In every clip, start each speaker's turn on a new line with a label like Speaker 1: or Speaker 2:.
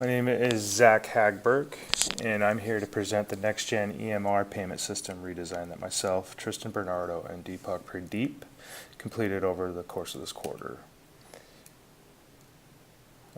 Speaker 1: My name is Zach Hagberg, and I'm here to present the next-gen EMR payment system redesign that myself, Tristan Bernardo, and Deepak Pradeep completed over the course of this quarter.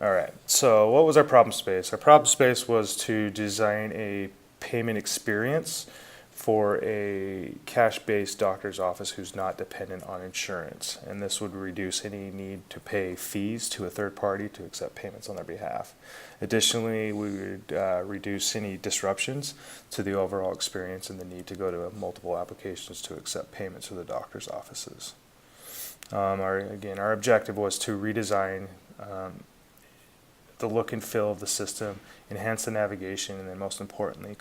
Speaker 1: Alright, so what was our problem space? Our problem space was to design a payment experience for a cash-based doctor's office who's not dependent on insurance, and this would reduce any need to pay fees to a third party to accept payments on their behalf. Additionally, we would reduce any disruptions to the overall experience and the need to go to multiple applications to accept payments for the doctor's offices. Our objective was to redesign the look and feel of the system, enhance the navigation, and then most importantly,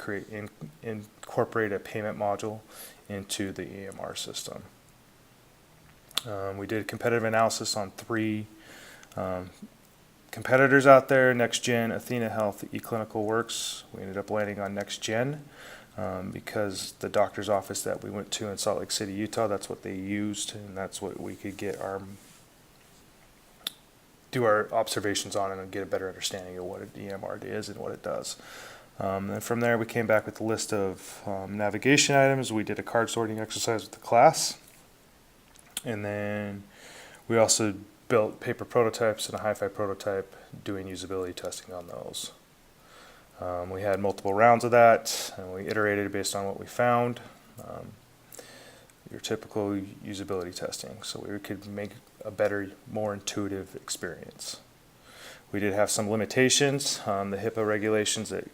Speaker 1: incorporate a payment module into the EMR system. We did competitive analysis on 3 competitors out there: NextGen, Athena Health, eClinicalWorks. We ended up landing on NextGen because the doctor's office that we went to in Salt Lake City, Utah, that's what they used, and that's what we could get do our observations on and get a better understanding of what an EMR is and what it does. And from there, we came back with a list of navigation items. We did a card sorting exercise with the class, and then we also built paper prototypes and a hi-fi prototype doing usability testing on those. We had multiple rounds of that, and we iterated based on what we found. Your typical usability testing, so we could make a better, more intuitive experience. We did have some limitations, the HIPAA regulations that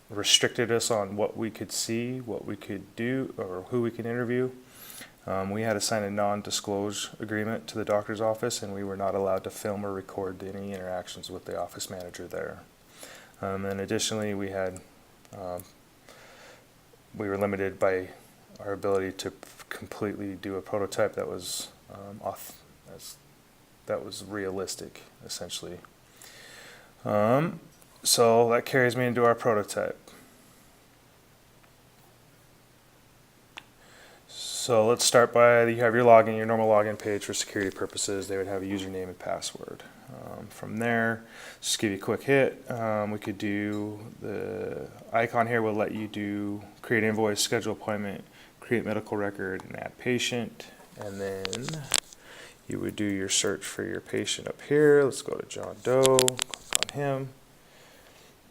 Speaker 1: restricted us on what we could see, what we could do, or who we could interview. We had to sign a non-disclosure agreement to the doctor's office, and we were not allowed to film or record any interactions with the office manager there. And additionally, we were limited by our ability to completely do a prototype that was realistic, essentially. So that carries me into our prototype. So let's start by, you have your login, your normal login page for security purposes. They would have a username and password. From there, just give you a quick hit. We could do, the icon here will let you create invoice, schedule appointment, create medical record, and add patient. And then you would do your search for your patient up here. Let's go to John Doe, click on him.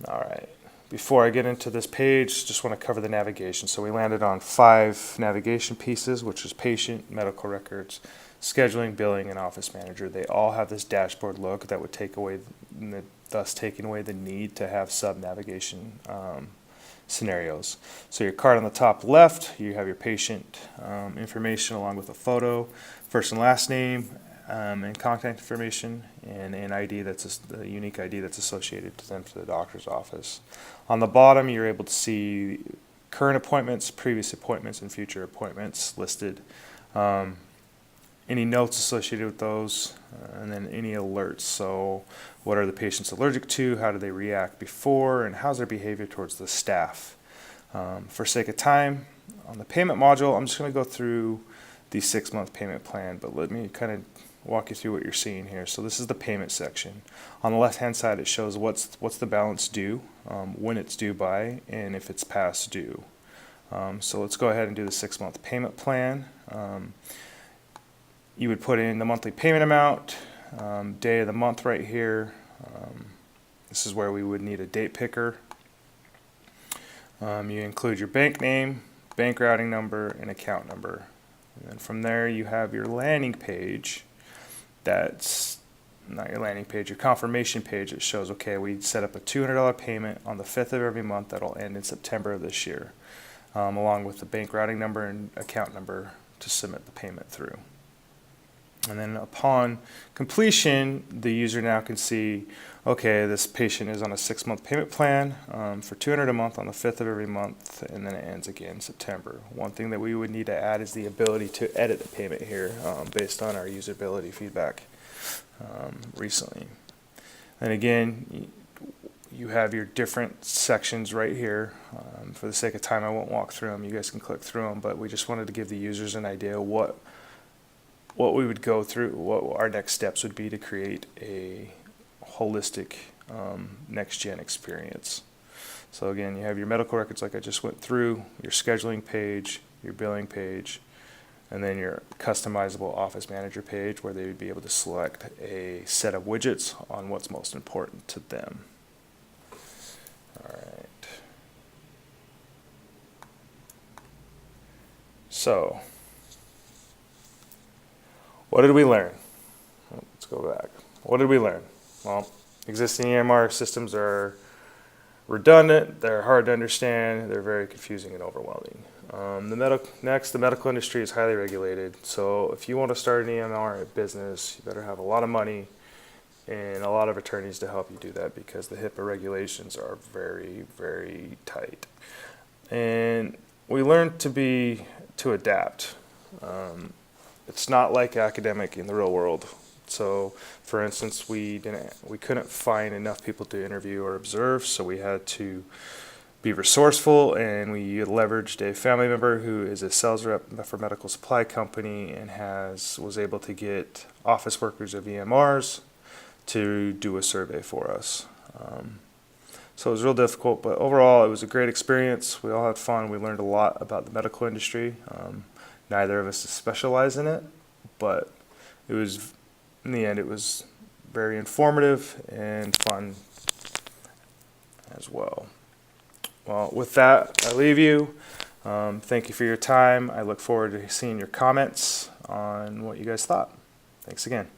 Speaker 1: All right. Before I get into this page, just want to cover the navigation. So we landed on 5 navigation pieces, which is patient, medical records, scheduling, billing, and office manager. They all have this dashboard look that would thus taking away the need to have sub-navigation scenarios. So your card on the top left, you have your patient information along with a photo, first and last name, and contact information, and an ID that's a unique ID that's associated to them to the doctor's office. On the bottom, you're able to see current appointments, previous appointments, and future appointments listed. Any notes associated with those, and then any alerts. So what are the patients allergic to, how do they react before, and how's their behavior towards the staff. For sake of time, on the payment module, I'm just going to go through the 6-month payment plan, but let me kind of walk you through what you're seeing here. So this is the payment section. On the left hand side, it shows what's the balance due, when it's due by, and if it's past due. So let's go ahead and do the 6-month payment plan. You would put in the monthly payment amount, day of the month right here. This is where we would need a date picker. You include your bank name, bank routing number, and account number. And then from there you have your landing page. That's not your landing page, your confirmation page. It shows, okay, we set up a $200 payment on the 5th of every month that'll end in September of this year, along with the bank routing number and account number to submit the payment through. And then upon completion, the user now can see, okay, this patient is on a 6-month payment plan for $200 a month on the 5th of every month, and then it ends again in September. One thing that we would need to add is the ability to edit the payment here based on our usability feedback recently. And again, you have your different sections right here. For the sake of time, I won't walk through them. You guys can click through them, but we just wanted to give the users an idea of what we would go through, what our next steps would be to create a holistic next-gen experience. So again, you have your medical records like I just went through, your scheduling page, your billing page, and then your customizable office manager page where they would be able to select a set of widgets on what's most important to them. All right. So, what did we learn? Let's go back. What did we learn? Well, existing EMR systems are redundant, they're hard to understand, they're very confusing and overwhelming. The medical industry is highly regulated, so if you want to start an EMR business, you better have a lot of money and a lot of attorneys to help you do that because the HIPAA regulations are very, very tight. And we learned to adapt. It's not like academic in the real world. So, for instance, we couldn't find enough people to interview or observe, so we had to be resourceful, and we leveraged a family member who is a sales rep for a medical supply company and was able to get office workers of EMRs to do a survey for us. So it was real difficult, but overall it was a great experience. We all had fun. We learned a lot about the medical industry. Neither of us specialize in it, but in the end, it was very informative and fun as well. Well, with that, I leave you. Thank you for your time. I look forward to seeing your comments on what you guys thought. Thanks again.